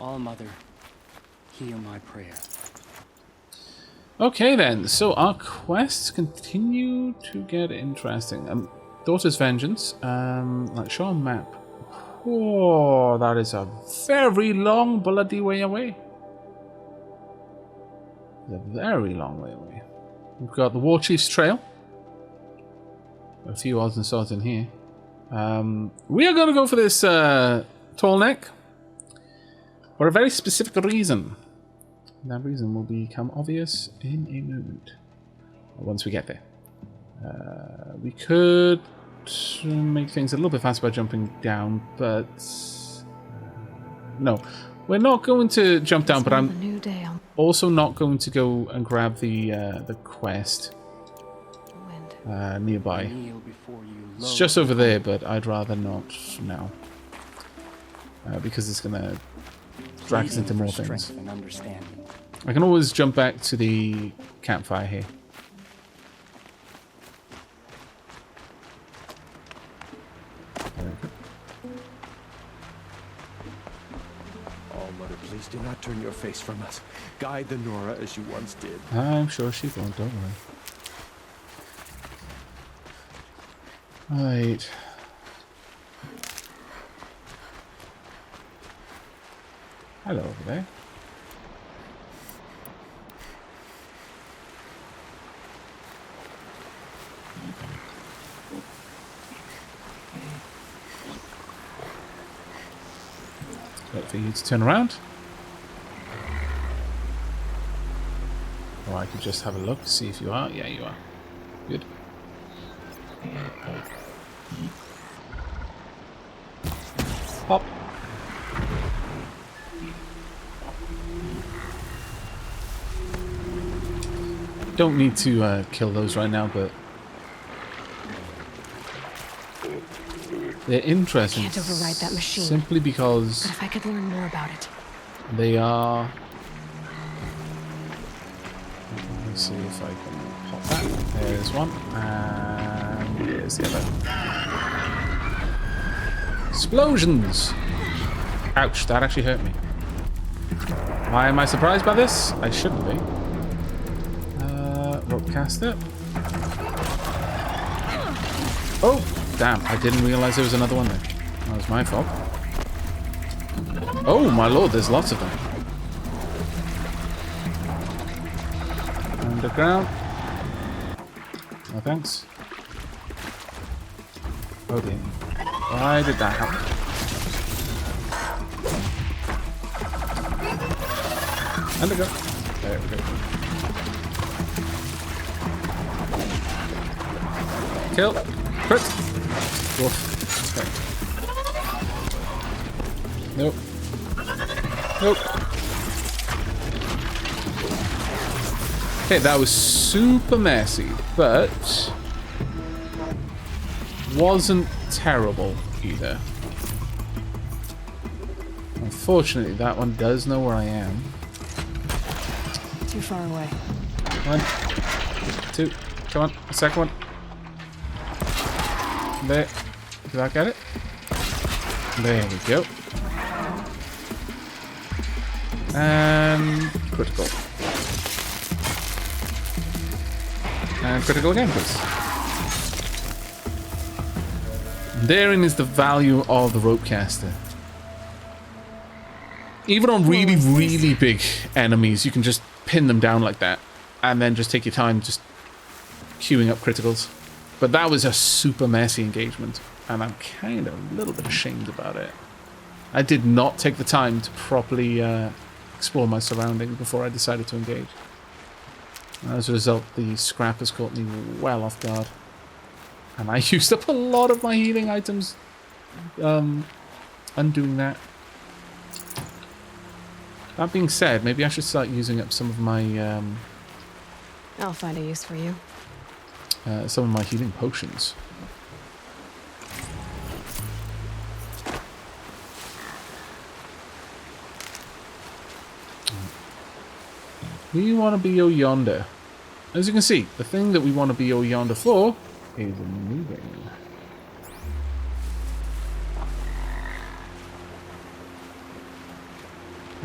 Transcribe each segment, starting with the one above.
All-Mother, hear my prayer. Okay then, so our quests continue to get interesting. Daughter's Vengeance, like show a map. Oh, that is a very long bloody way away. It's a very long way away. We've got the War Chief's Trail. A few odds and sods in here. We are going to go for this Tallneck for a very specific reason. And that reason will become obvious in a moment. Once we get there. We could make things a little bit faster by jumping down, but no. We're not going to jump down, but I'm also not going to go and grab the quest nearby. It's just over there, but I'd rather not now. Because it's going to drag us into more things. I can always jump back to the campfire here. All-Mother, please do not turn your face from us. Guide the Nora as you once did. I'm sure she won't, don't worry. Right. Hello over there. Wait for you to turn around. Or I could just have a look to see if you are. Yeah, you are. Good. Pop. Don't need to kill those right now, but they're interesting. Can't override that machine. Simply because But if I could learn more about it. they are. Let's see if I can pop that. There's one, and there's the other. Explosions! Ouch! That actually hurt me. Why am I surprised by this? I shouldn't be. Rope caster. Oh, damn! I didn't realize there was another one there. That was my fault. Oh my lord! There's lots of them. Underground. No thanks. Oh dear. Why did that happen? Underground. There we go. Kill. Crit. Woof. Okay. Nope. Nope. Okay, that was super messy, but wasn't terrible either. Unfortunately, that one does know where I am. Too far away. 1, 2, come on, the second one. There. Did I get it? There we go. And critical. And critical again, please. Therein is the value of the rope caster. Even on really, really big enemies, you can just pin them down like that. And then just take your time just queuing up criticals. But that was a super messy engagement. And I'm kind of a little bit ashamed about it. I did not take the time to properly explore my surroundings before I decided to engage. As a result, the scrap has caught me well off guard. And I used up a lot of my healing items undoing that. That being said, maybe I should start using up some of my... I'll find a use for you. some of my healing potions. We want to be yonder. As you can see, the thing that we want to be yonder for is moving.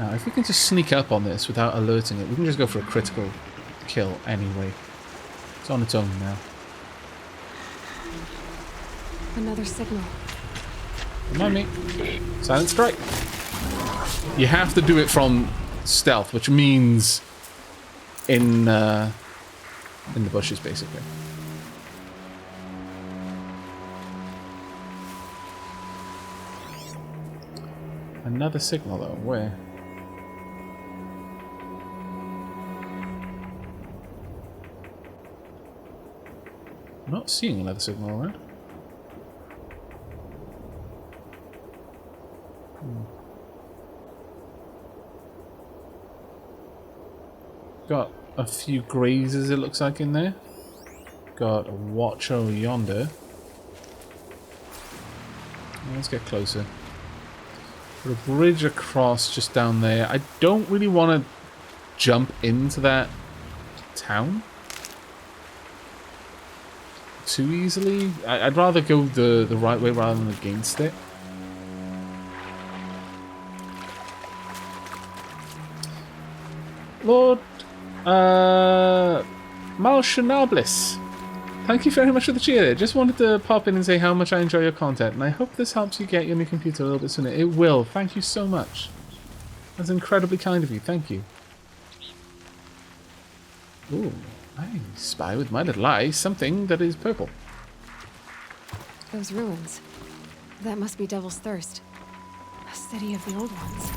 Now, if we can just sneak up on this without alerting it, we can just go for a critical kill anyway. It's on its own now. Another signal. Remind me. Silent strike. You have to do it from stealth, which means in the bushes, basically. Another signal, though. Where? I'm not seeing another signal around. Got a few grazers, it looks like, in there. Got a watcher over yonder. Let's get closer. Put a bridge across just down there. I don't really want to jump into that town too easily. I'd rather go the right way rather than against it. Lord Malchanablis, thank you very much for the cheer. Just wanted to pop in and say how much I enjoy your content, and I hope this helps you get your new computer a little bit sooner. It will. Thank you so much. That's incredibly kind of you. Thank you. Ooh, I spy with my little eye something that is purple. Those ruins. That must be Devil's Thirst. A city of the old ones.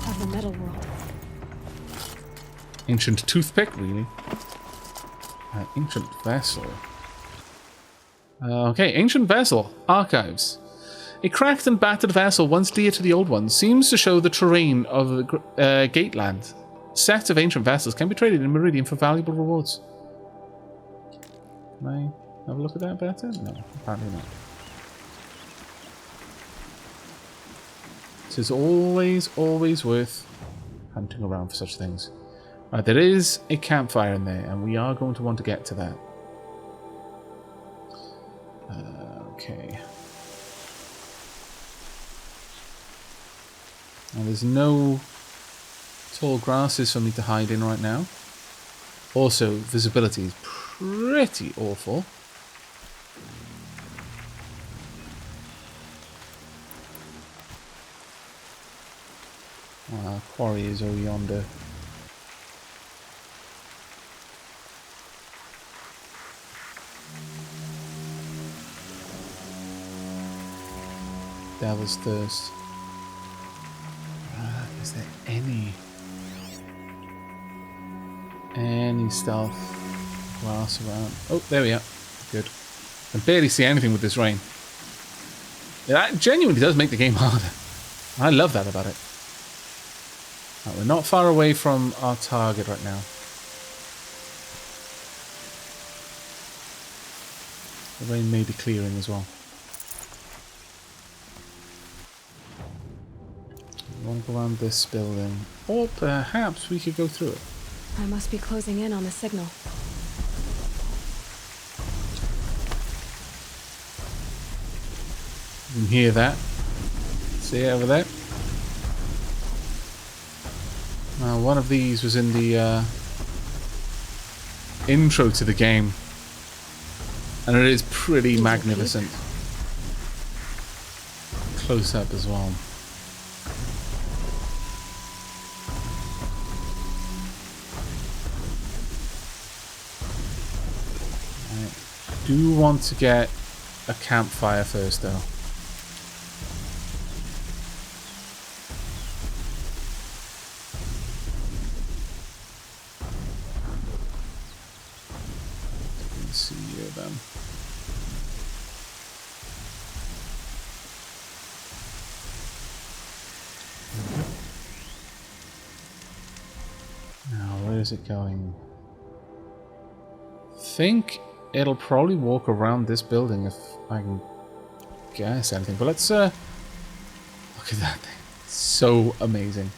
Of the metal world. Ancient toothpick, really? Ancient vessel. Okay, ancient vessel. Archives. A cracked and battered vessel once dear to the old ones seems to show the terrain of the Gateland. Sets of ancient vessels can be traded in Meridian for valuable rewards. Can I have a look at that better? No, apparently not. It is always, always worth hunting around for such things. There is a campfire in there, and we are going to want to get to that. Okay. Now, there's no tall grasses for me to hide in right now. Also, visibility is pretty awful. Quarry is over yonder. Devil's Thirst. Is there any stealth grass around? Oh, there we are. Good. I can barely see anything with this rain. Yeah, that genuinely does make the game harder. I love that about it. Right, we're not far away from our target right now. The rain may be clearing as well. We won't go around this building. Or perhaps we could go through it. I must be closing in on the signal. You can hear that. See it over there? Now, one of these was in the intro to the game. And it is pretty magnificent. Close up as well. I do want to get a campfire first, though. Let's see here then. Now, where is it going? I think it'll probably walk around this building if I can guess anything. But let's look at that thing. It's so amazing.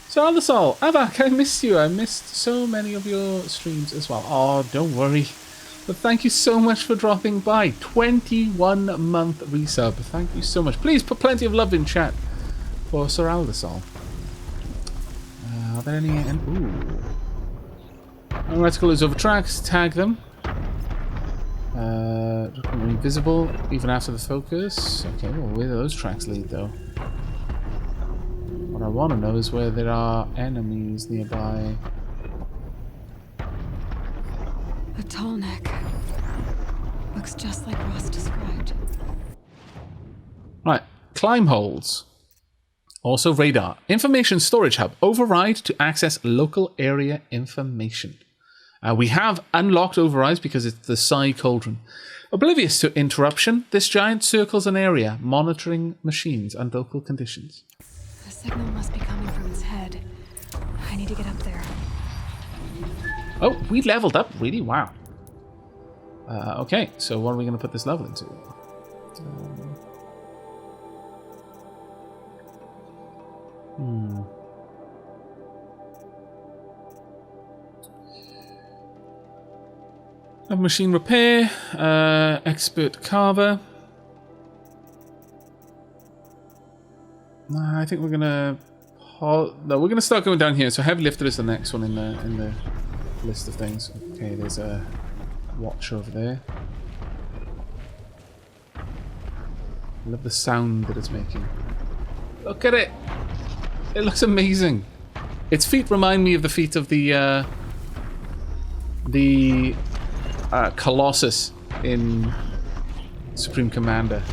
So Aavak, I missed you. I missed so many of your streams as well. Oh, don't worry. But thank you so much for dropping by. 21-month resub. Thank you so much. Please put plenty of love in chat for Sir Aldisol. Are there any... Ooh. Reticle is over tracks. Tag them. Invisible even after the focus. Okay, well, where do those tracks lead, though? What I want to know is where there are enemies nearby. A Tallneck. Looks just like Ross described. Right, climb holds. Also radar. Information storage hub. Override to access local area information. We have unlocked overrides because it's the Psi Cauldron. Oblivious to interruption, this giant circles an area, monitoring machines and local conditions. The signal must be coming from its head. I need to get up there. Oh, we leveled up, really? Wow. Okay, so what are we going to put this level into? Machine repair, expert carver. I think we're gonna. No, we're gonna start going down here. So heavy lifter is the next one in the list of things. Okay, there's a watch over there. I love the sound that it's making. Look at it! It looks amazing. Its feet remind me of the feet of the Colossus in Supreme Commander.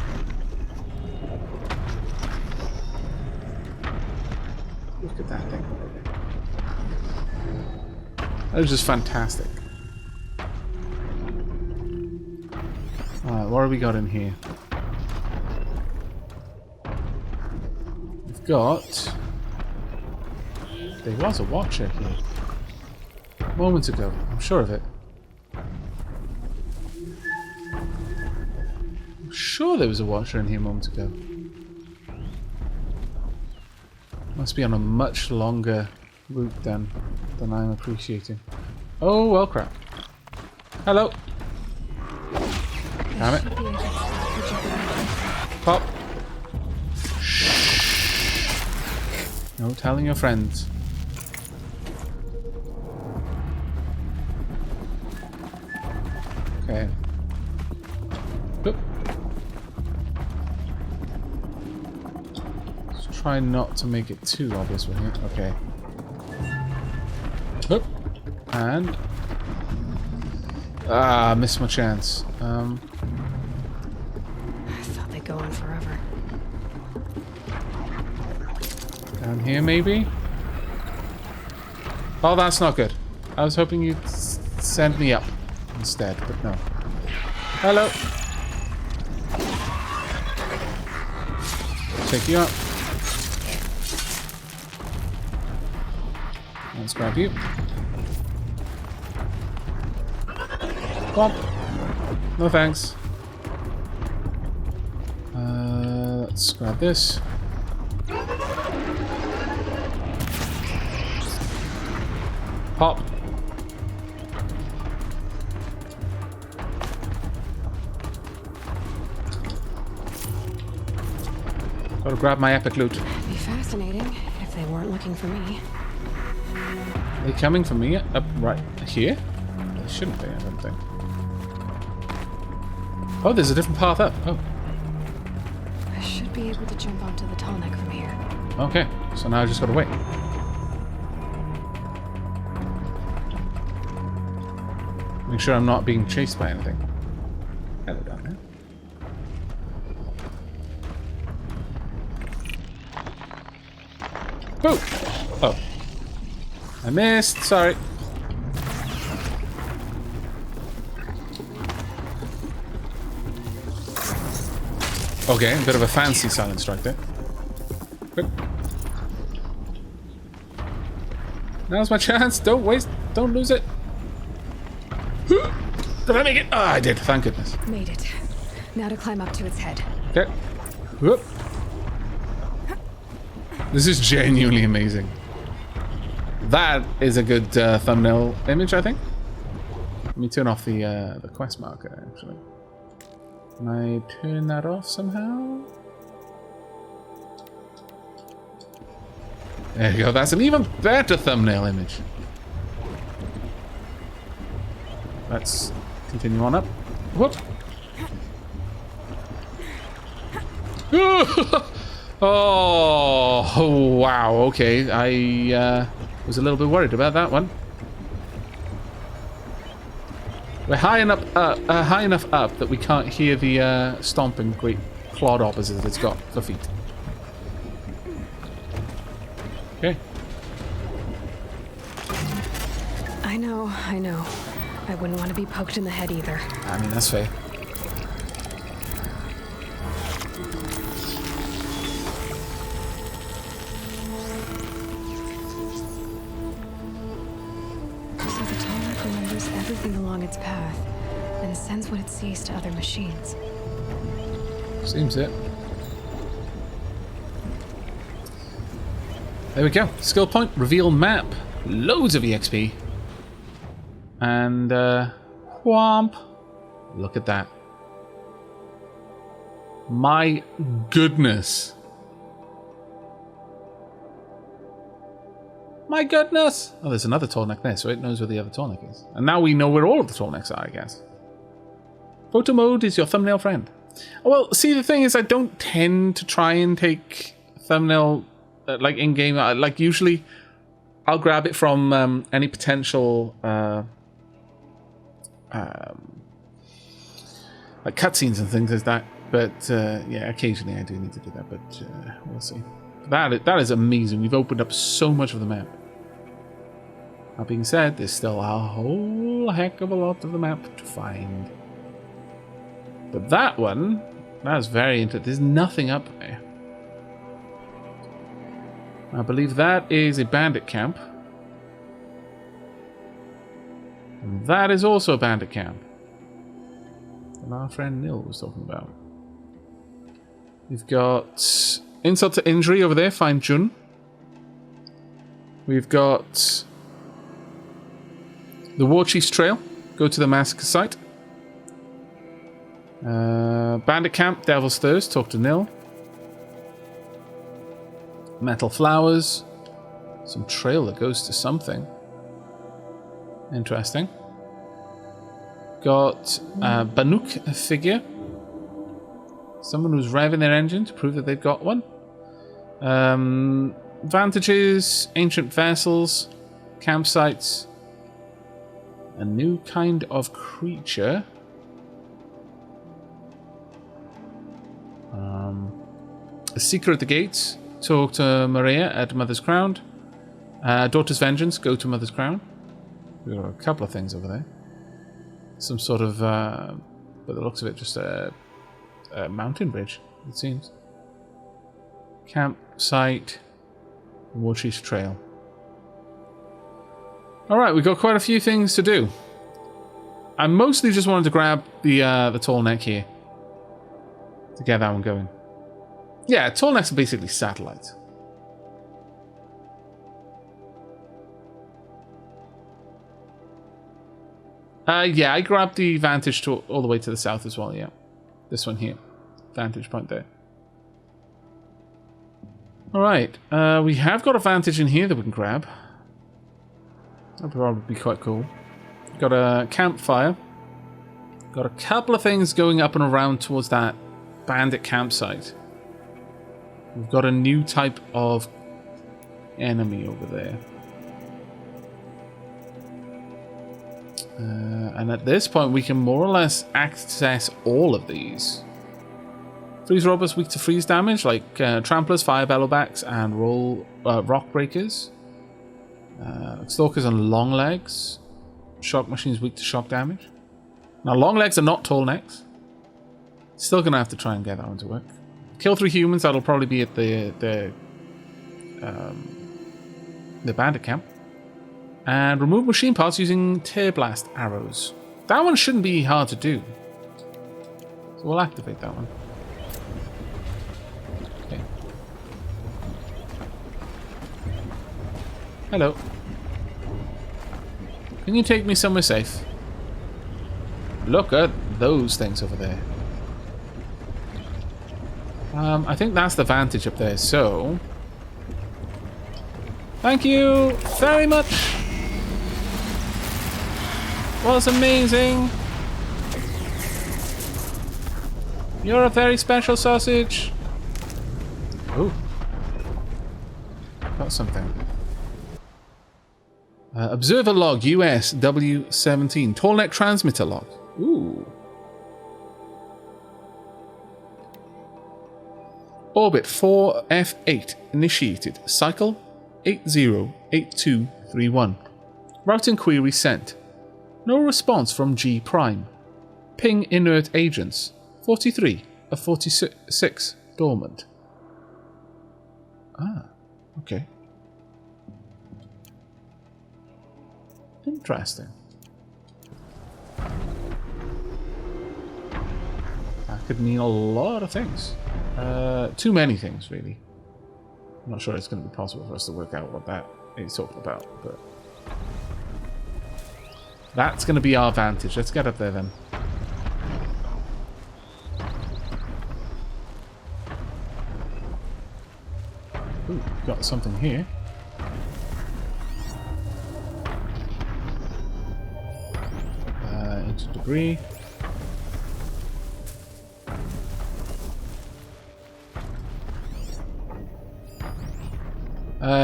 Look at that thing. That is just fantastic. Alright, what have we got in here? We've got... There was a watcher here. Moments ago, I'm sure of it. I'm sure there was a watcher in here moments ago. Must be on a much longer route than I'm appreciating. Oh, well crap. Hello. Damn it. Pop. No telling your friends. Okay. Oop. Let's try not to make it too obvious with it. Okay. Oop. And... missed my chance. I thought they'd go on forever. Down here, maybe? Oh, that's not good. I was hoping you'd send me up instead, but no. Hello. Take you up. Let's grab you. Come on. No thanks. Let's grab this. Pop. Gotta grab my epic loot. It'd be fascinating if they weren't looking for me. Are they coming for me? Up right here? They shouldn't be, I don't think. Oh, there's a different path up. Oh. I should be able to jump onto the Tallneck from here. Okay, so now I just gotta wait. Make sure I'm not being chased by anything. Hello down there. Boo! Oh. I missed, sorry. Okay, a bit of a fancy silent strike there. Quick. Now's my chance. Don't waste. Don't lose it. Did I make it? Oh, I did. Thank goodness. Made it. Now to climb up to its head. Okay. Whoop. This is genuinely amazing. That is a good thumbnail image, I think. Let me turn off the quest marker, actually. Can I turn that off somehow? There you go. That's an even better thumbnail image. Let's continue on up. What? Oh, wow. Okay, I was a little bit worried about that one. We're high enough up that we can't hear the stomping great clodhoppers that it's got for feet. Okay. I know. I wouldn't want to be poked in the head either. I mean, that's fair. So the Tallneck remembers everything along its path and sends what it sees to other machines. Seems it. There we go. Skill point, reveal map. Loads of EXP. And, whomp. Look at that. My goodness. My goodness. Oh, there's another Tallneck there, so it knows where the other Tallneck is. And now we know where all of the Tallnecks are, I guess. Photo mode is your thumbnail friend. Well, see, the thing is, I don't tend to try and take thumbnail, like, in-game. Like, usually, I'll grab it from any potential, like, cutscenes and things like that. But, yeah, occasionally I do need to do that, but we'll see. That is amazing. We've opened up so much of the map. That being said, there's still a whole heck of a lot of the map to find. But that one, that's very interesting. There's nothing up there. I believe that is a bandit camp. And that is also a bandit camp. And our friend Nil was talking about. We've got insult to injury over there, find Jun. We've got the War Chief's Trail, go to the massacre site. Bandit Camp, Devil's Thirst, talk to Nil. Metal Flowers. Some trail that goes to something. Interesting. Got Banuk figure. Someone who's revving their engine to prove that they've got one. Vantages, ancient vessels, campsites. A new kind of creature. A Seeker at the Gates. Talk to Maria at Mother's Crown. Daughter's Vengeance. Go to Mother's Crown. We've got a couple of things over there. Some sort of, by the looks of it, just a mountain bridge, it seems. Campsite. War Chief's Trail. Alright, we've got quite a few things to do. I mostly just wanted to grab the Tallneck here. To get that one going. Yeah, Tallnecks are basically satellites. Yeah, I grabbed the vantage to all the way to the south as well, yeah. This one here. Vantage point there. Alright, we have got a vantage in here that we can grab. That'd probably be quite cool. Got a campfire. Got a couple of things going up and around towards that bandit campsite. We've got a new type of enemy over there. And at this point, we can more or less access all of these. Freeze robbers weak to freeze damage, like tramplers, fire bellowbacks, and rock breakers. Stalkers and long legs. Shock machines weak to shock damage. Now, long legs are not Tallnecks. Still gonna have to try and get that one to work. Kill 3 humans. That'll probably be at the bandit camp. And remove machine parts using tear blast arrows. That one shouldn't be hard to do. So we'll activate that one. Okay. Hello. Can you take me somewhere safe? Look at those things over there. I think that's the vantage up there, so Thank you very much. Was amazing. You're a very special sausage. Ooh. Got something. Observer log US W17. Tallneck transmitter log. Ooh. Orbit 4F8 initiated. Cycle 808231. Routing query sent. No response from G Prime. Ping inert agents. 43 of 46 dormant. Ah, okay. Interesting. That could mean a lot of things. Too many things, really. I'm not sure it's going to be possible for us to work out what that is talking about, but that's going to be our vantage. Let's get up there then. Ooh, got something here. Into debris.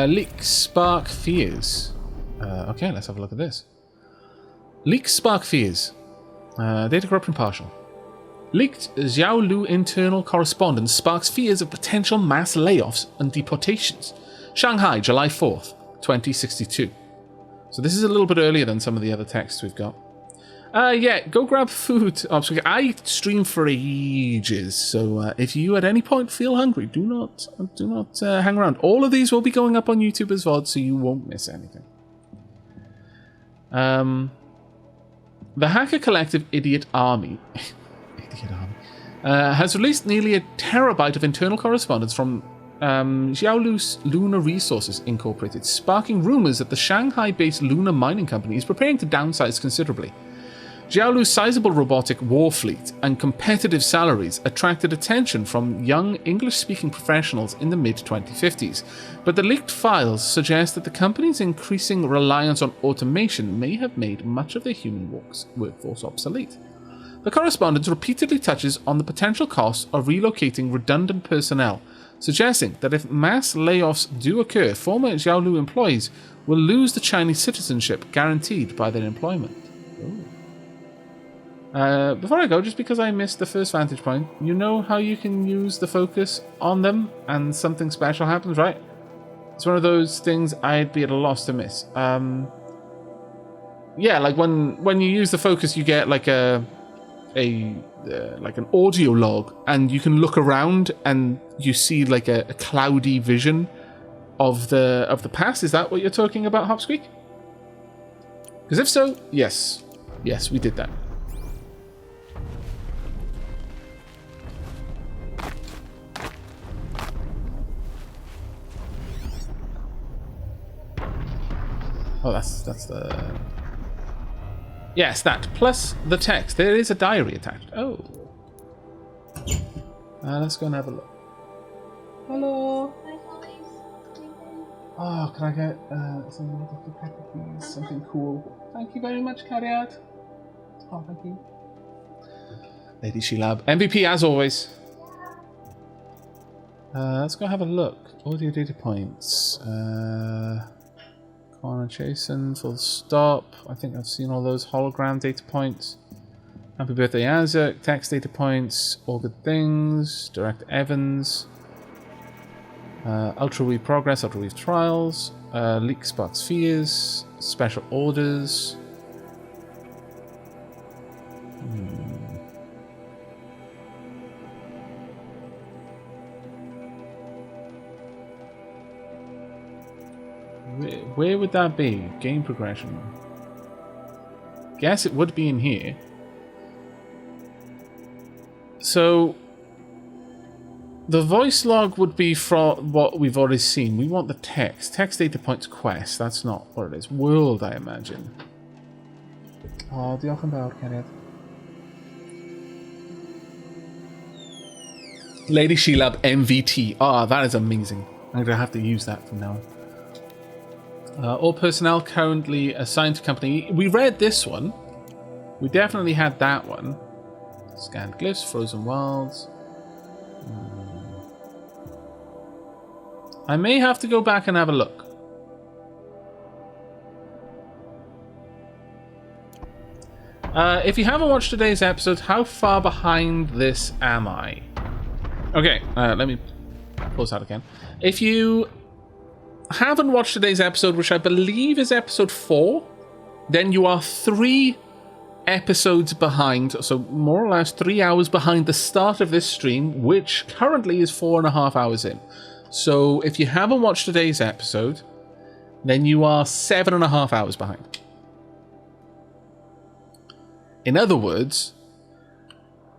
Leak spark fears. Okay, let's have a look at this. Leak spark fears. Data corruption partial. Leaked Xiaolu internal correspondence sparks fears of potential mass layoffs and deportations. Shanghai, July 4th, 2062. So this is a little bit earlier than some of the other texts we've got. Yeah, go grab food. I stream for ages, so if you at any point feel hungry, do not hang around. All of these will be going up on YouTube as VOD, so you won't miss anything. The Hacker Collective Idiot Army has released nearly a terabyte of internal correspondence from Xiaolu's Lunar Resources Incorporated, sparking rumors that the Shanghai-based lunar mining company is preparing to downsize considerably. Xiaolu's sizable robotic war fleet and competitive salaries attracted attention from young English-speaking professionals in the mid-2050s, but the leaked files suggest that the company's increasing reliance on automation may have made much of their human workforce obsolete. The correspondence repeatedly touches on the potential costs of relocating redundant personnel, suggesting that if mass layoffs do occur, former Xiaolu employees will lose the Chinese citizenship guaranteed by their employment. Ooh. Before I go, just because I missed the first vantage point, you know how you can use the focus on them and something special happens, right? It's one of those things I'd be at a loss to miss. Yeah, like when you use the focus, you get like like an audio log, and you can look around and you see like a cloudy vision of the past. Is that what you're talking about, Hopsqueak? Because if so, yes, we did that. Oh, that's the... Yes, that. Plus the text. There is a diary attached. Oh. Let's go and have a look. Hello. Oh, can I get something with Dr. Pepper, please? Something cool. Thank you very much, Carriot. Oh, thank you. Lady Shilab. MVP as always. Let's go have a look. Audio data points. Corner Jason, full stop. I think I've seen all those hologram data points. Happy birthday, Aavak. Text data points. All good things. Direct Evans. Ultraweave progress. Ultraweave trials. Leak spot spheres. Special orders. Where would that be? Game progression. Guess it would be in here. So the voice log would be from what we've already seen. We want the text. Text data points quest. That's not what it is. World, I imagine. Oh, diolch yn fawr, Cariad. Lady Shilab MVT. Ah, that is amazing. I'm going to have to use that from now on. All personnel currently assigned to company. We read this one. We definitely had that one. Scanned glyphs, frozen worlds. I may have to go back and have a look. If you haven't watched today's episode, how far behind this am I? Okay, let me pause that again. If you haven't watched today's episode, which I believe is episode 4, then you are 3 episodes behind, so more or less 3 hours behind the start of this stream, which currently is 4.5 hours in. So if you haven't watched today's episode, then you are 7.5 hours behind. In other words,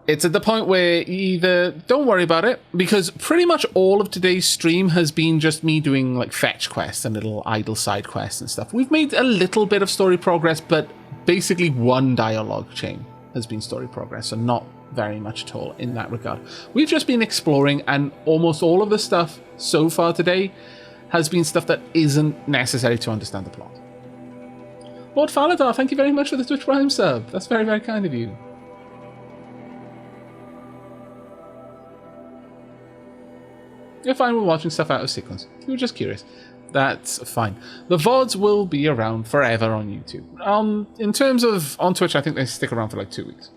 it's at the point where either don't worry about it, because pretty much all of today's stream has been just me doing like fetch quests and little idle side quests and stuff. We've made a little bit of story progress, but basically one dialogue chain has been story progress, so not very much at all in that regard. We've just been exploring, and almost all of the stuff so far today has been stuff that isn't necessary to understand the plot. Lord Faladar, thank you very much for the Twitch Prime sub. That's very, very kind of you. You're fine with watching stuff out of sequence. You were just curious. That's fine. The VODs will be around forever on YouTube. In terms of on Twitch, I think they stick around for like 2 weeks.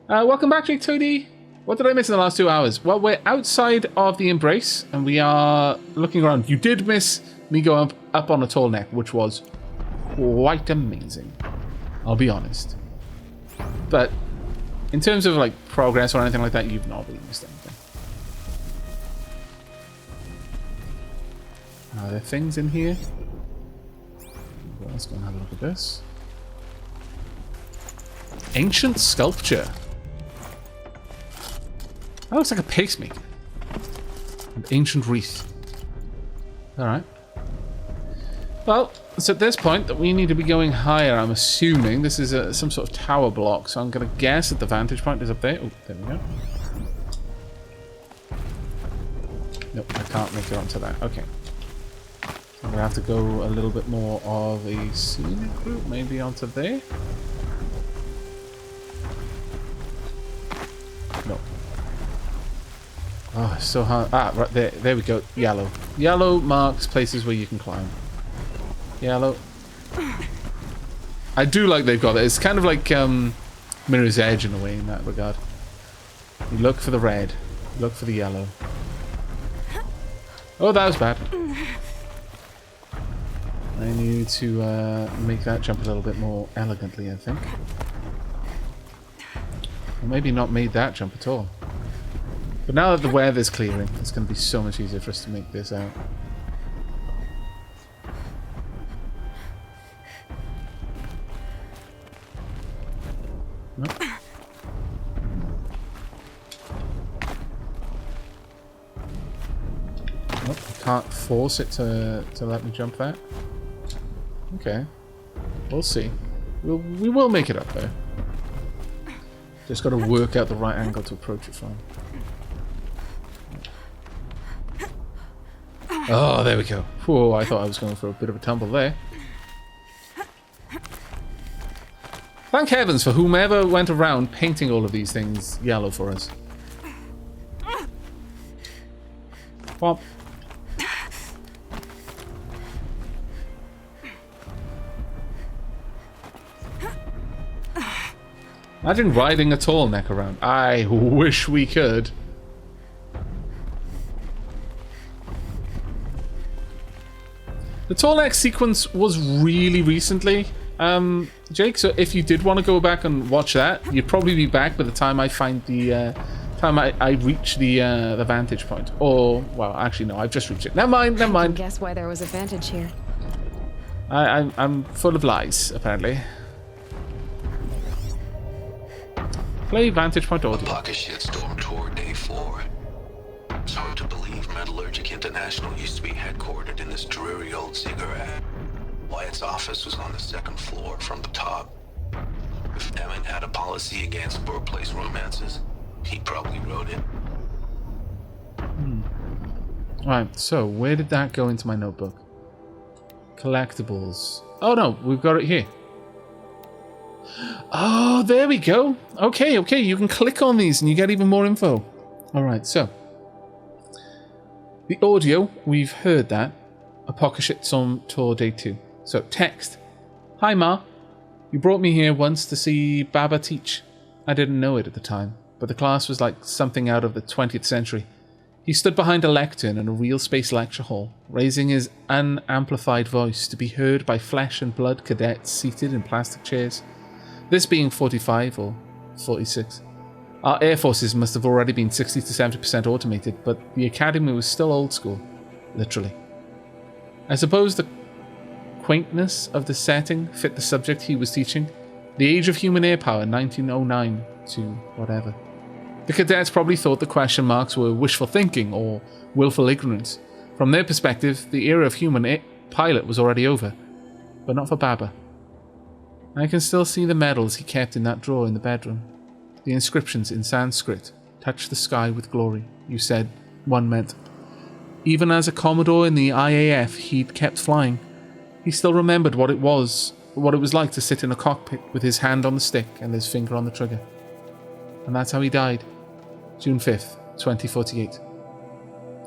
Welcome back, Jake Toady. What did I miss in the last 2 hours? Well, we're outside of the Embrace, and we are looking around. You did miss me going up on a Tallneck, which was quite amazing. I'll be honest. But in terms of like progress or anything like that, you've not really missed anything. Are there things in here? Well, let's go and have a look at this. Ancient sculpture. That looks like a pacemaker. An ancient wreath. Alright. Well, it's at this point that we need to be going higher, I'm assuming. This is some sort of tower block, so I'm going to guess that the vantage point is up there. Oh, there we go. Nope, I can't make it onto that. Okay. I'm going to have to go a little bit more of a scenic route, maybe onto there. No. Oh, it's so hard. Ah, right there. There we go. Yellow. Yellow marks places where you can climb. Yellow. I do like they've got it. It's kind of like Mirror's Edge in a way in that regard. You look for the red. Look for the yellow. Oh, that was bad. I need to make that jump a little bit more elegantly, I think. Or maybe not made that jump at all. But now that the weather's clearing, it's going to be so much easier for us to make this out. Nope. Nope, I can't force it to let me jump that. Okay, we'll see. We will make it up there. Just got to work out the right angle to approach it from. Oh, there we go. Whoa, I thought I was going for a bit of a tumble there. Thank heavens for whomever went around painting all of these things yellow for us. Pop. Imagine riding a Tallneck around. I wish we could. The Tallneck sequence was really recently, Jake, so if you did want to go back and watch that, you'd probably be back by the time I find the time I reach the vantage point. Or, well, actually no, I've just reached it. Never mind, never mind. I can guess why there was a vantage here. I'm full of lies, apparently. Play vantage point audio. A pocket shitstorm toward day 4. It's hard to believe Metallurgic International used to be headquartered in this dreary old cigarette. Wyatt's office was on the 2nd floor from the top. If Emmett had a policy against workplace romances, he probably wrote it. Right, so where did that go into my notebook? Collectibles. Oh no, we've got it here. Oh, there we go. Okay, you can click on these and you get even more info. Alright, so. The audio, we've heard that. Apocalypse Som Tour Day 2. So, text. Hi Ma. You brought me here once to see Baba teach. I didn't know it at the time, but the class was like something out of the 20th century. He stood behind a lectern in a real space lecture hall, raising his unamplified voice to be heard by flesh and blood cadets seated in plastic chairs. This being 45 or 46. Our air forces must have already been 60 to 70% automated, but the academy was still old school, literally. I suppose the quaintness of the setting fit the subject he was teaching, the age of human air power, 1909 to whatever. The cadets probably thought the question marks were wishful thinking or willful ignorance. From their perspective, the era of human pilot was already over, but not for Baba. I can still see the medals he kept in that drawer in the bedroom. The inscriptions in Sanskrit, "Touch the sky with glory," you said one meant. Even as a Commodore in the IAF he'd kept flying, he still remembered what it was like to sit in a cockpit with his hand on the stick and his finger on the trigger. And that's how he died, June 5th, 2048.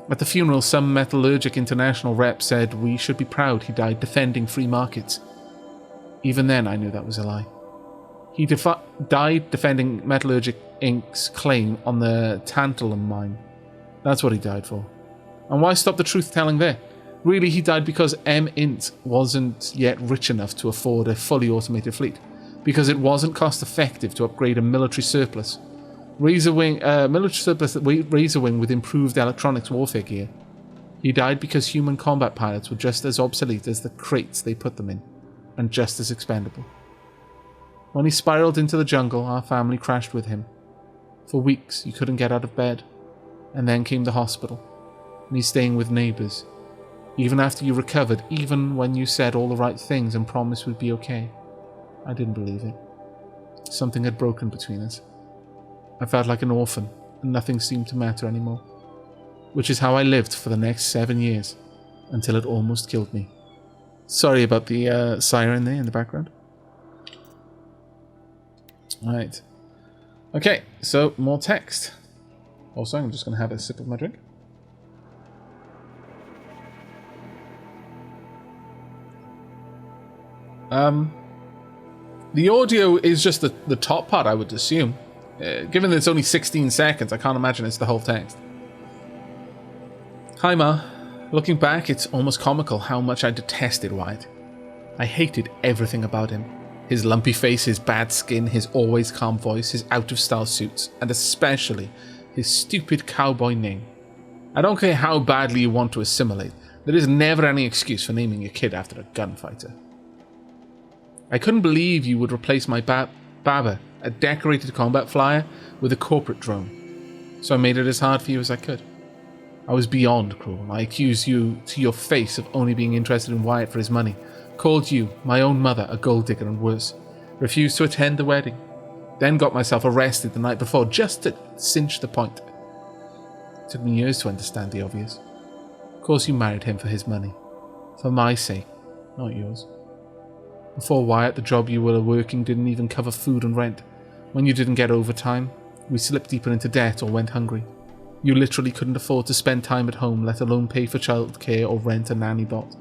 At the funeral, some Metallurgic International rep said we should be proud he died defending free markets. Even then I knew that was a lie. He died defending Metallurgic Inc.'s claim on the tantalum mine. That's what he died for. And why stop the truth-telling there? Really, he died because M-Int wasn't yet rich enough to afford a fully automated fleet, because it wasn't cost-effective to upgrade a military surplus. Military surplus Razor Wing with improved electronics warfare gear. He died because human combat pilots were just as obsolete as the crates they put them in, and just as expendable. When he spiraled into the jungle, our family crashed with him. For weeks, you couldn't get out of bed. And then came the hospital. And he's staying with neighbours. Even after you recovered, even when you said all the right things and promised we'd be okay. I didn't believe it. Something had broken between us. I felt like an orphan, and nothing seemed to matter anymore. Which is how I lived for the next 7 years, until it almost killed me. Sorry about the siren there in the background. Alright. Okay, so more text. Also, I'm just going to have a sip of my drink. The audio is just the top part, I would assume. Given that it's only 16 seconds, I can't imagine it's the whole text. Hi Ma. Looking back, it's almost comical how much I detested Wyatt. I hated everything about him. His lumpy face, his bad skin, his always calm voice, his out-of-style suits, and especially his stupid cowboy name. I don't care how badly you want to assimilate, there is never any excuse for naming your kid after a gunfighter. I couldn't believe you would replace my Baba, a decorated combat flyer, with a corporate drone, so I made it as hard for you as I could. I was beyond cruel. I accused you to your face of only being interested in Wyatt for his money, called you, my own mother, a gold digger and worse, refused to attend the wedding, then got myself arrested the night before just to cinch the point. It took me years to understand the obvious. Of course you married him for his money. For my sake, not yours. Before Wyatt, the job you were working didn't even cover food and rent. When you didn't get overtime, we slipped deeper into debt or went hungry. You literally couldn't afford to spend time at home, let alone pay for childcare or rent a nanny bot.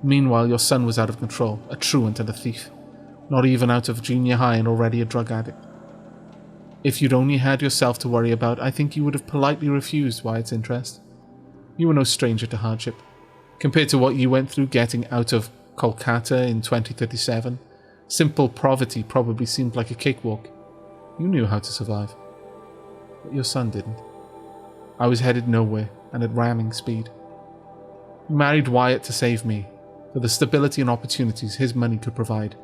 Meanwhile, your son was out of control, a truant and a thief. Not even out of junior high and already a drug addict. If you'd only had yourself to worry about, I think you would have politely refused Wyatt's interest. You were no stranger to hardship. Compared to what you went through getting out of Kolkata in 2037, simple poverty probably seemed like a cakewalk. You knew how to survive. But your son didn't. I was headed nowhere and at ramming speed. You married Wyatt to save me, for the stability and opportunities his money could provide.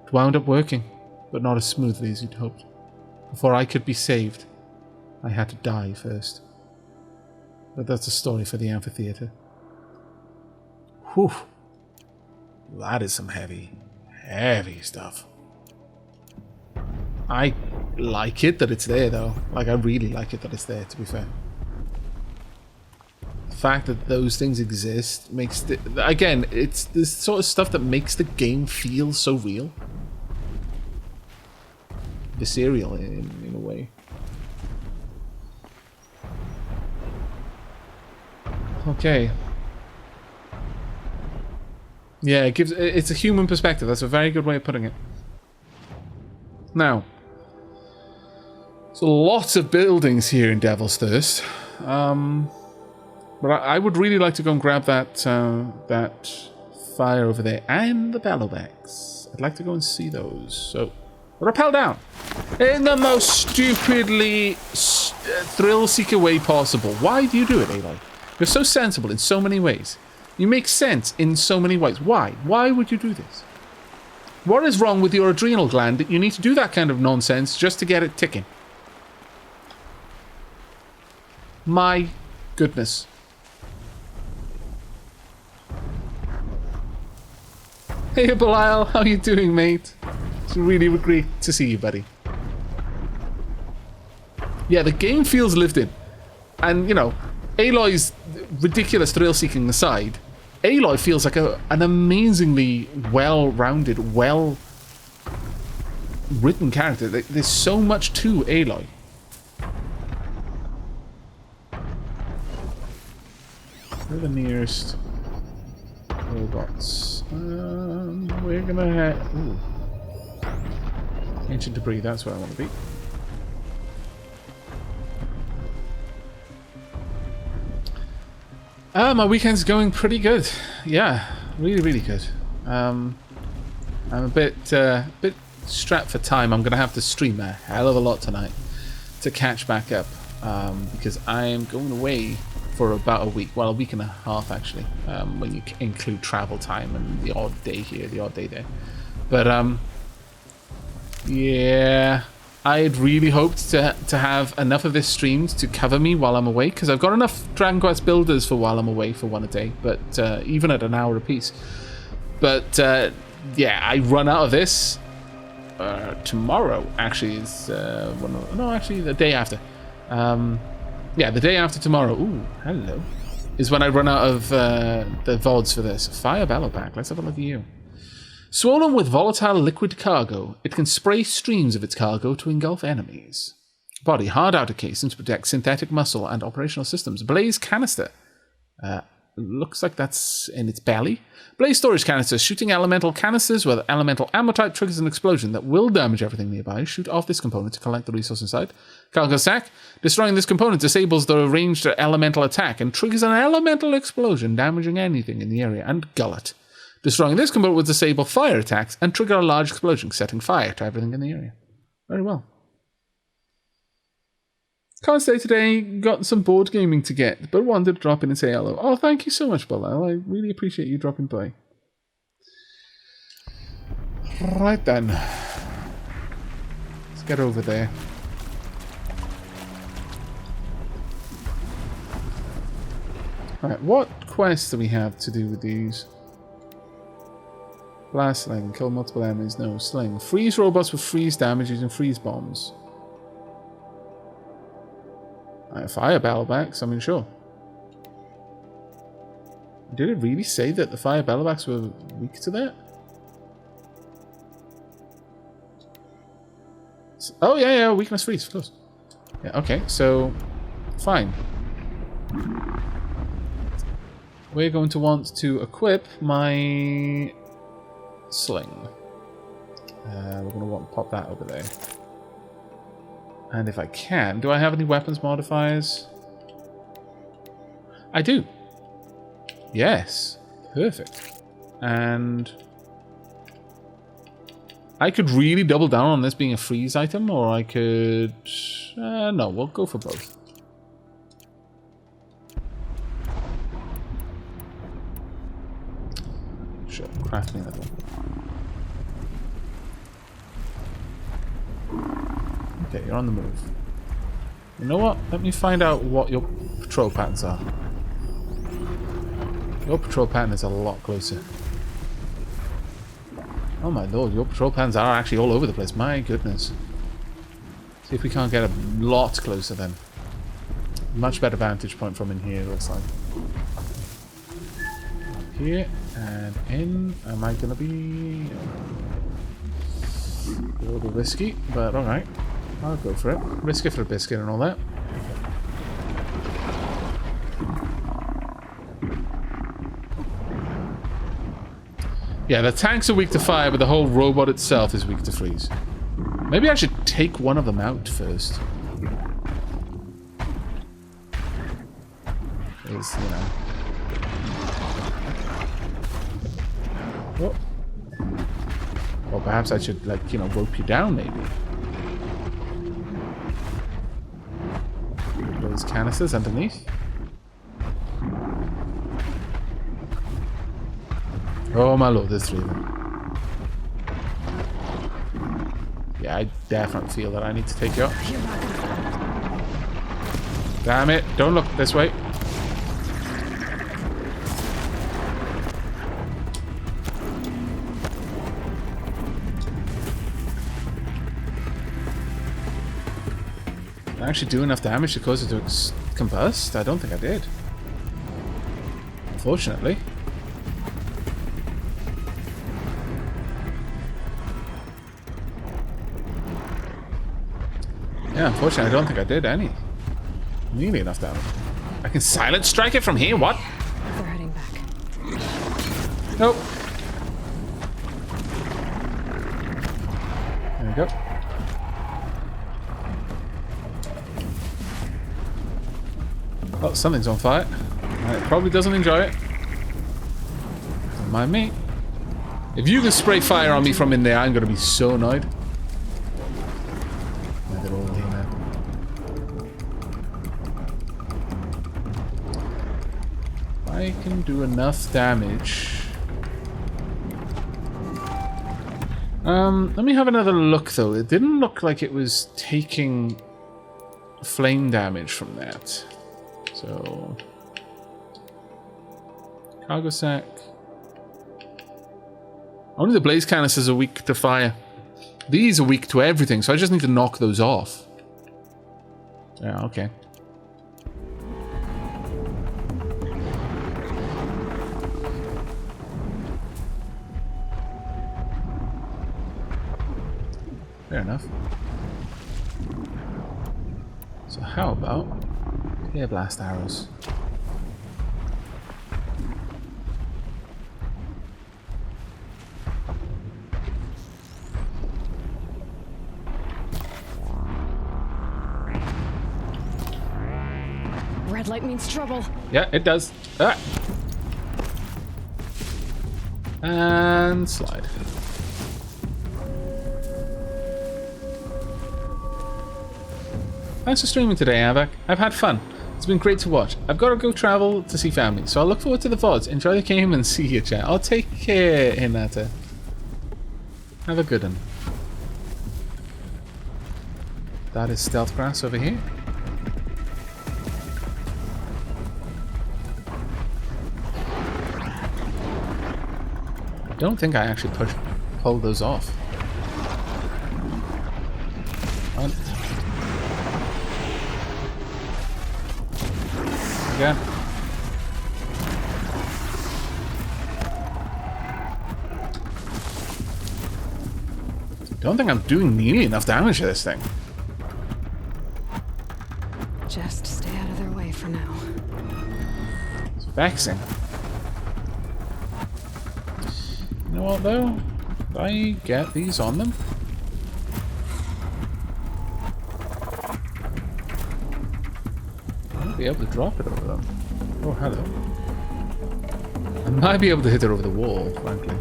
It wound up working, but not as smoothly as you'd hoped. Before I could be saved, I had to die first. But that's a story for the amphitheater. Whew. That is some heavy stuff. I like it that it's there, though. Like, I really like it that it's there, to be fair. fact that those things exist makes it, again, it's this sort of stuff that makes the game feel so real. Visceral in a way. Okay. Yeah, it's a human perspective. That's a very good way of putting it. Now, so lots of buildings here in Devil's Thirst. But I would really like to go and grab that fire over there and the Bellowbacks. I'd like to go and see those. So, rappel down in the most stupidly thrill-seeker way possible. Why do you do it, Aloy? You're so sensible in so many ways. You make sense in so many ways. Why? Why would you do this? What is wrong with your adrenal gland that you need to do that kind of nonsense just to get it ticking? My goodness. Hey, Belial, how you doing, mate? It's really great to see you, buddy. Yeah, the game feels lived in. And, you know, Aloy's ridiculous thrill-seeking aside, Aloy feels like an amazingly well-rounded, well-written character. There's so much to Aloy. Where are the nearest robots? We're gonna head... Ooh. Ancient debris, that's where I want to be. My weekend's going pretty good. Yeah, really, really good. I'm a bit strapped for time. I'm gonna have to stream a hell of a lot tonight to catch back up, because I am going away for about a week. Well, a week and a half actually, when you include travel time and the odd day here, the odd day there. But yeah, I had really hoped to have enough of this streamed to cover me while I'm away, because I've got enough Dragon Quest builders for while I'm away for one a day, but even at an hour apiece. But yeah, I run out of this tomorrow. Actually, is no, actually the day after. Yeah, the day after tomorrow. Ooh, hello. Is when I run out of the VODs for this. Fire Bellowback. Let's have a look at you. Swollen with volatile liquid cargo, it can spray streams of its cargo to engulf enemies. Body, hard outer casing to protect synthetic muscle and operational systems. Blaze canister. Looks like that's in its belly. Blaze storage canister. Shooting elemental canisters with elemental ammo type triggers an explosion that will damage everything nearby. Shoot off this component to collect the resource inside. Cargo sack. Destroying this component disables the ranged elemental attack and triggers an elemental explosion, damaging anything in the area. And gullet. Destroying this component will disable fire attacks and trigger a large explosion, setting fire to everything in the area. Very well. Can't stay today, got some board gaming to get, but wanted to drop in and say hello. Oh, thank you so much, Bellal. I really appreciate you dropping by. Right then. Let's get over there. Right, what quests do we have to do with these? Blast sling, kill multiple enemies, no. Sling. Freeze robots with freeze damage using freeze bombs. Fire Bellowbacks, I mean, sure. Did it really say that the fire Bellowbacks were weak to that? Oh, yeah, weakness freeze, of course. Yeah, okay, so, fine. We're going to want to equip my sling. We're going to want to pop that over there. And if I can, do I have any weapons modifiers? I do. Yes. Perfect. And I could really double down on this being a freeze item, or I could... no, we'll go for both. Sure, crafting level. Okay, you're on the move. You know what? Let me find out what your patrol patterns are. Your patrol pattern is a lot closer. Oh my lord, your patrol patterns are actually all over the place. My goodness. See if we can't get a lot closer then. Much better vantage point from in here, it looks like. here and in. Am I gonna be a little risky? But alright. I'll go for it. Risk it for a biscuit and all that. Yeah, the tanks are weak to fire, but the whole robot itself is weak to freeze. Maybe I should take one of them out first. Is, you know. Oh. Or perhaps I should, like, you know, rope you down, maybe. Those canisters underneath. Oh my lord, there's 3 of them. Yeah, I definitely feel that I need to take you out. Damn it, don't look this way. Did I actually do enough damage to cause it to combust? I don't think I did. Unfortunately. Yeah, unfortunately, I don't think I did any. Nearly enough damage. I can silent strike it from here? What? They're heading back. Nope. There we go. Oh, something's on fire. It probably doesn't enjoy it. Don't mind me. If you can spray fire on me from in there, I'm going to be so annoyed. I can do enough damage. Let me have another look though. It didn't look like it was taking flame damage from that. So cargo sack. Only the blaze canisters are weak to fire. These are weak to everything, so I just need to knock those off. Yeah, okay. Fair enough. So how about air blast arrows? Red light means trouble. Yeah, it does. Ah. And slide. Thanks for streaming today, Aavak. I've had fun. It's been great to watch. I've got to go travel to see family, so I look forward to the VODs. Enjoy the game and see you, chat. I'll take care, Hinata. Have a good one. That is stealth grass over here. I don't think I actually pulled those off. Again. Don't think I'm doing nearly enough damage to this thing. Just stay out of their way for now. It's vexing. You know what though? If I get these on them. Be able to drop it over them. Oh, hello. I might be able to hit it over the wall, frankly.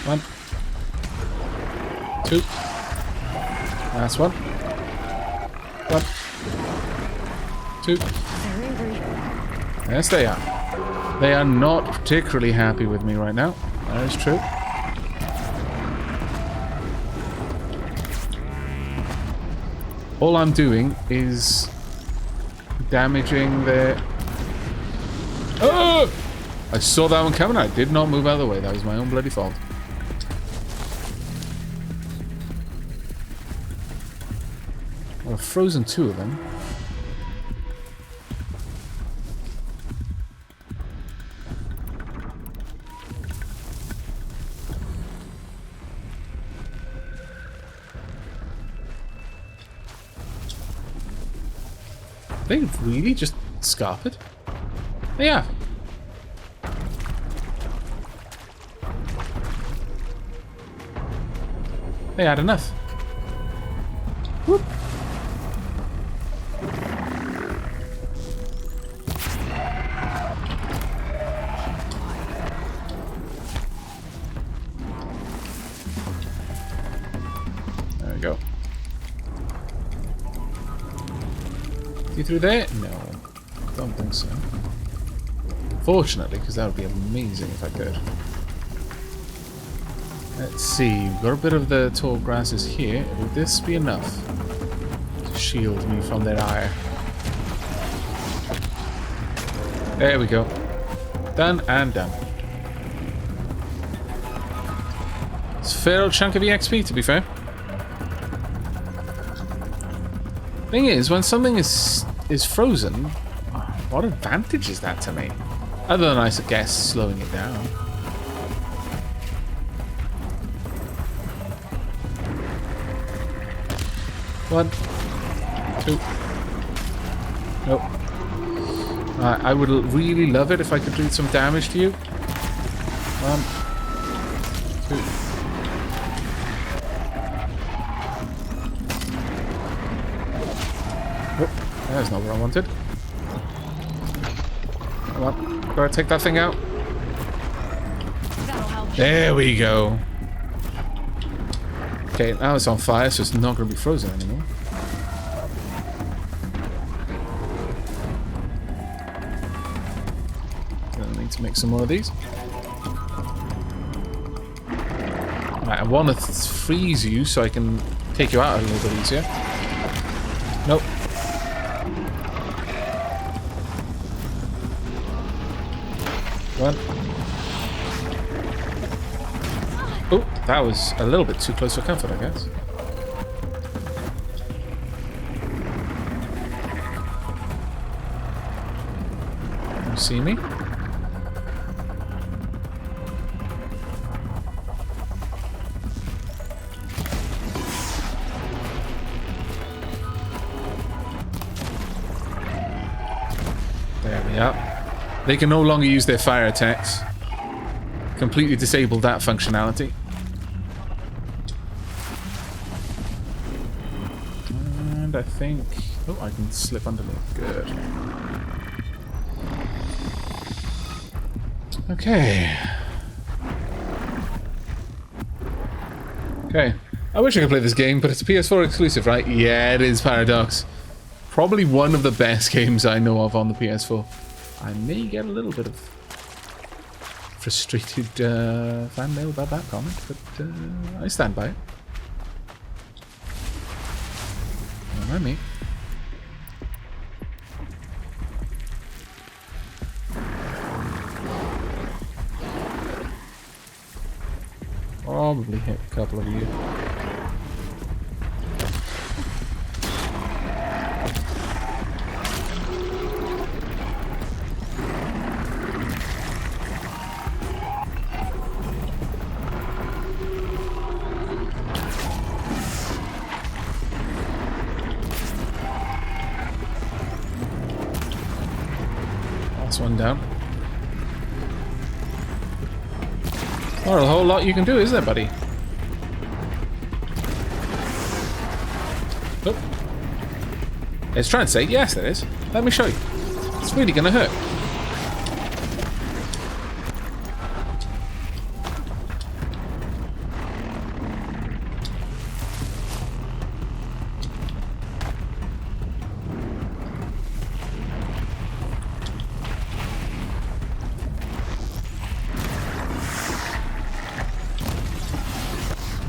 One. Two. Last one. One. Two. They're angry. Yes, they are. They are not particularly happy with me right now. That is true. All I'm doing is damaging their... Oh! I saw that one coming. I did not move out of the way. That was my own bloody fault. I've frozen 2 of them. They really just scarpered? They have. They had enough. Whoop. There we go. You through there? No. Don't think so. Fortunately, because that would be amazing if I could. Let's see, we've got a bit of the tall grasses here. Would this be enough to shield me from their ire? There we go. Done and done. It's a fair old chunk of EXP, to be fair. Thing is, when something is frozen, what advantage is that to me? Other than, I guess, slowing it down. One, 2. Nope. I would really love it if I could do some damage to you. 1, 2. Oh, that's not what I wanted. Come on, gotta take that thing out. There we go. Okay, now it's on fire, so it's not going to be frozen anymore. Gonna need to make some more of these. Right, I want to freeze you so I can take you out a little bit easier. Nope. One. Oh, that was a little bit too close for comfort, I guess. You see me? There we are. They can no longer use their fire attacks. Completely disabled that functionality. And I think... Oh, I can slip underneath. Good. Okay. Okay. I wish I could play this game, but it's a PS4 exclusive, right? Yeah, it is, Paradox. Probably one of the best games I know of on the PS4. I may get a little bit of frustrated fan mail about that comment, but I stand by it. Don't mind me. Probably hit a couple of you. One down. Not a whole lot you can do, is there, buddy? Oh. It's trying to say, yes, there is. Let me show you. It's really going to hurt.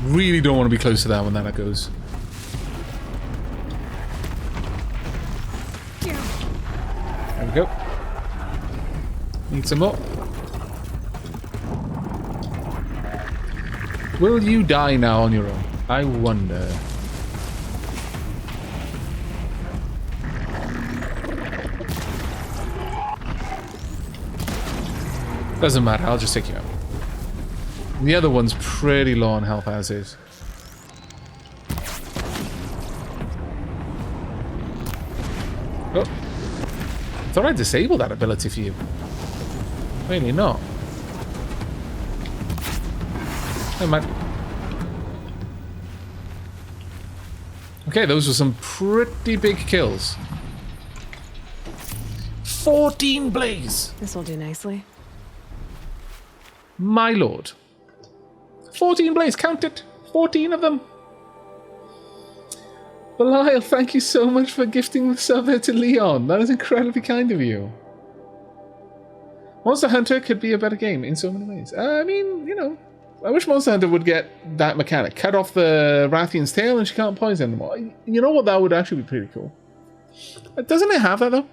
Really don't want to be close to that when that goes. There we go. Need some more. Will you die now on your own? I wonder. Doesn't matter, I'll just take you out. The other one's pretty low on health as is. Oh. I thought I'd disable that ability for you. Really not. Never mind. Okay, those were some pretty big kills. 14 blaze! This will do nicely. My lord. 14 blaze, count it! 14 of them! Belial, thank you so much for gifting the sub here to Leon. That is incredibly kind of you. Monster Hunter could be a better game in so many ways. I mean, you know, I wish Monster Hunter would get that mechanic. Cut off the Rathian's tail and she can't poison anymore. You know what? That would actually be pretty cool. Doesn't it have that, though?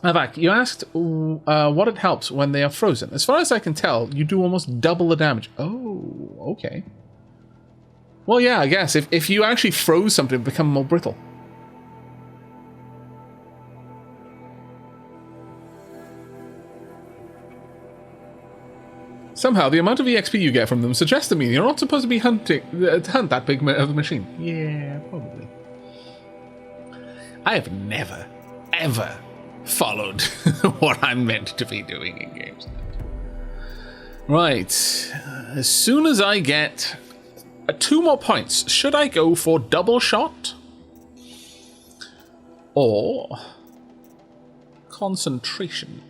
Aavak, you asked what it helps when they are frozen. As far as I can tell, you do almost double the damage. Oh, okay. Well, yeah, I guess. If you actually froze something, it would become more brittle. Somehow, the amount of EXP you get from them suggests to me you're not supposed to be hunting to hunt that big of a machine. Yeah, probably. I have never, ever followed what I'm meant to be doing in games. Right. As soon as I get 2 more points, should I go for double shot? Or concentration?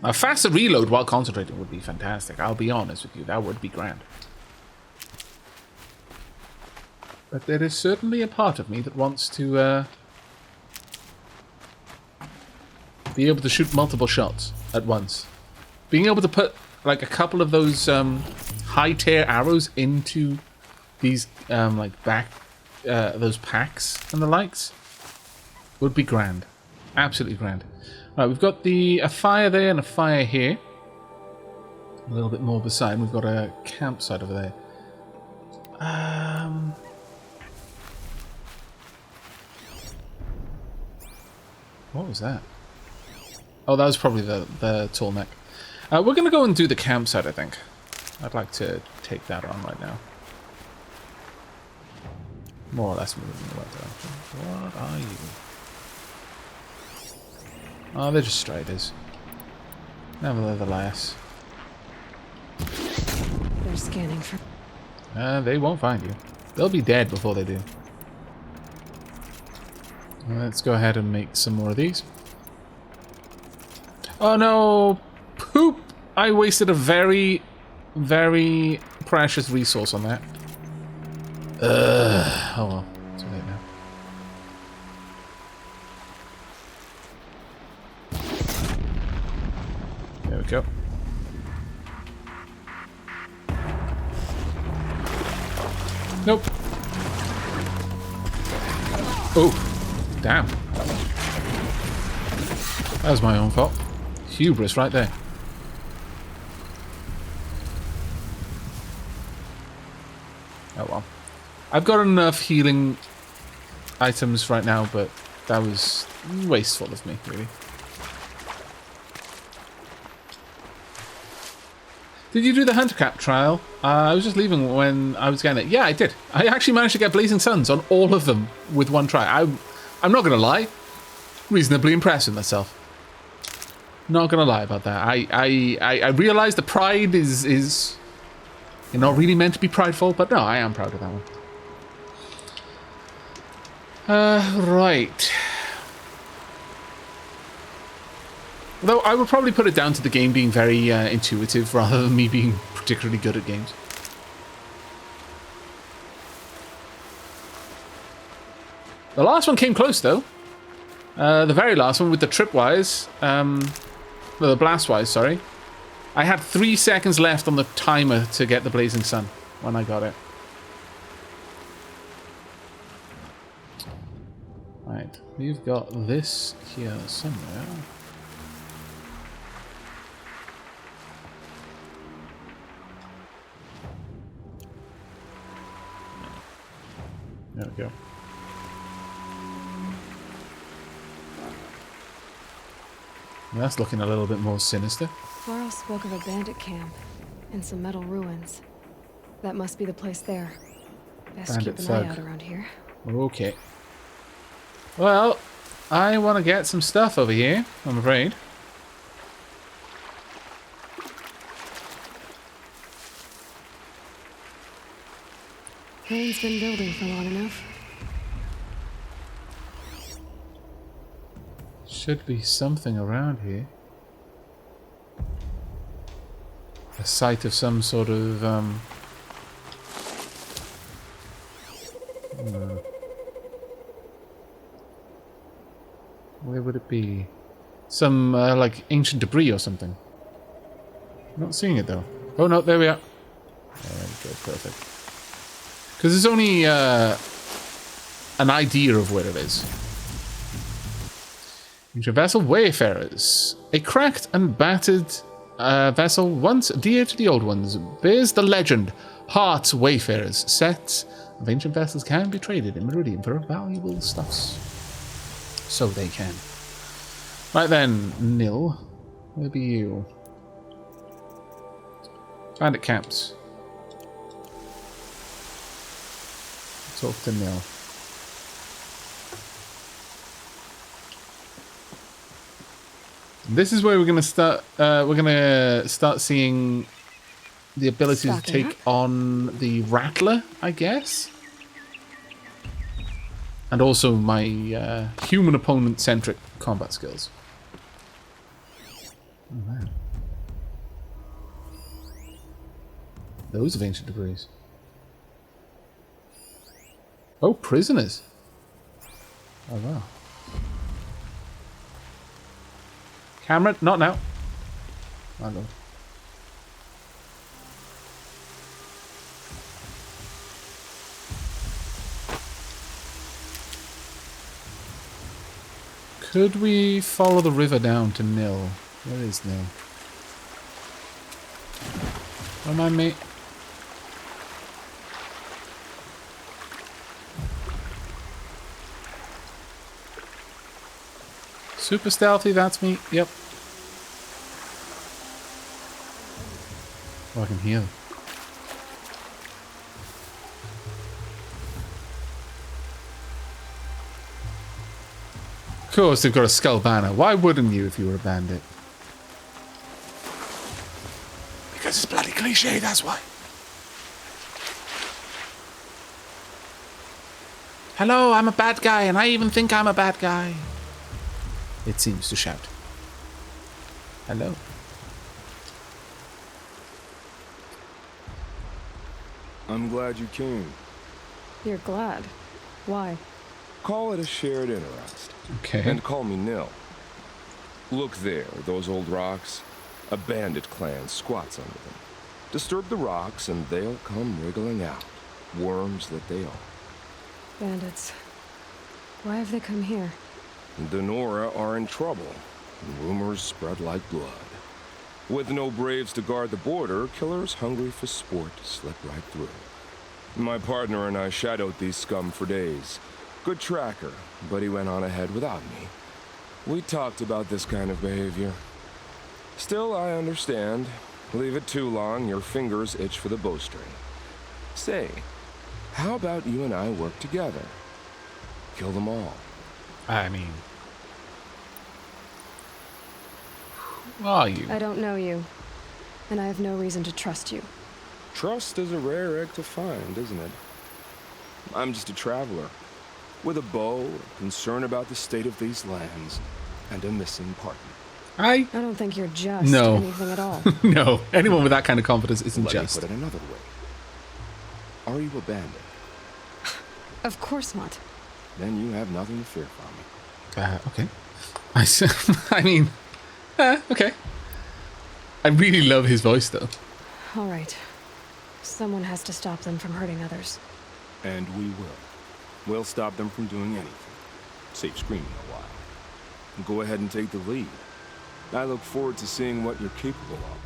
A faster reload while concentrating would be fantastic. I'll be honest with you, that would be grand. But there is certainly a part of me that wants to be able to shoot multiple shots at once. Being able to put like a couple of those high tear arrows into these like those packs and the likes would be grand. Absolutely grand. Right, we've got a fire there and a fire here. A little bit more beside. We've got a campsite over there. What was that? Oh, that was probably the Tallneck. We're going to go and do the campsite, I think. I'd like to take that on right now. More or less moving in the right direction. What are you? Oh, they're just striders. Nevertheless. They're scanning for... They won't find you. They'll be dead before they do. Let's go ahead and make some more of these. Oh no! Poop! I wasted a very, very precious resource on that. Oh well. Too late now. There we go. Nope. Oh. Damn. That was my own fault. Hubris right there. Oh well. I've got enough healing items right now, but that was wasteful of me, really. Did you do the Hunter Cap trial? I was just leaving when I was getting it. Yeah, I did. I actually managed to get Blazing Suns on all of them with one try. I'm not going to lie. Reasonably impressed with myself. Not going to lie about that. I realize the pride is you're not really meant to be prideful, but no, I am proud of that one. Right. Though I would probably put it down to the game being very intuitive rather than me being particularly good at games. The last one came close though. The very last one with the tripwise, the blastwise, sorry. I had 3 seconds left on the timer to get the Blazing Sun when I got it. Right, we've got this here somewhere. There we go. That's looking a little bit more sinister. Varl spoke of a bandit camp and some metal ruins. That must be the place there. Best Bandit keep an eye thug. out around here. Okay. Well, I want to get some stuff over here, I'm afraid. Rain's been building for long enough. Should be something around here. A site of some sort of, where would it be? Some, like, ancient debris or something. Not seeing it, though. Oh, no, there we are. There we go, perfect. Because there's only, an idea of where it is. Ancient vessel, Wayfarers. A cracked and battered vessel, once dear to the old ones, bears the legend, Heart's Wayfarers. Sets of ancient vessels can be traded in Meridian for valuable stuffs. So they can. Right then, Nil. Where be you? Bandit camps. Talk to Nil. This is where we're gonna start. We're gonna start seeing the ability to take on the Rattler, I guess, and also my human opponent-centric combat skills. Oh, man. Those of ancient debris. Oh, prisoners. Oh wow. Camera, not now. My lord. Could we follow the river down to Nil? Where is Nil? Don't mind me. Super stealthy, that's me. Yep. Oh, I can hear them. Of course, they've got a skull banner. Why wouldn't you if you were a bandit? Because it's bloody cliche, that's why. Hello, I'm a bad guy, and I even think I'm a bad guy. It seems to shout. Hello. I'm glad you came. You're glad. Why? Call it a shared interest. Okay. And call me Nil. Look there, those old rocks. A bandit clan squats under them. Disturb the rocks and they'll come wriggling out. Worms that they are. Bandits. Why have they come here? The Nora are in trouble. Rumors spread like blood. With no braves to guard the border, killers hungry for sport slip right through. My partner and I shadowed these scum for days. Good tracker, but he went on ahead without me. We talked about this kind of behavior. Still, I understand. Leave it too long, your fingers itch for the bowstring. Say, how about you and I work together? Kill them all. I mean... Who are you? I don't know you, and I have no reason to trust you. Trust is a rare egg to find, isn't it? I'm just a traveler, with a bow, a concern about the state of these lands, and a missing partner. I don't think you're just No. anything at all. No, anyone with that kind of confidence isn't Let just. me put it another way. Are you a bandit? Of course not. Then you have nothing to fear from me. Okay. I mean, okay. I really love his voice, though. All right. Someone has to stop them from hurting others. And we will. We'll stop them from doing anything. Save screaming a while. Go ahead and take the lead. I look forward to seeing what you're capable of.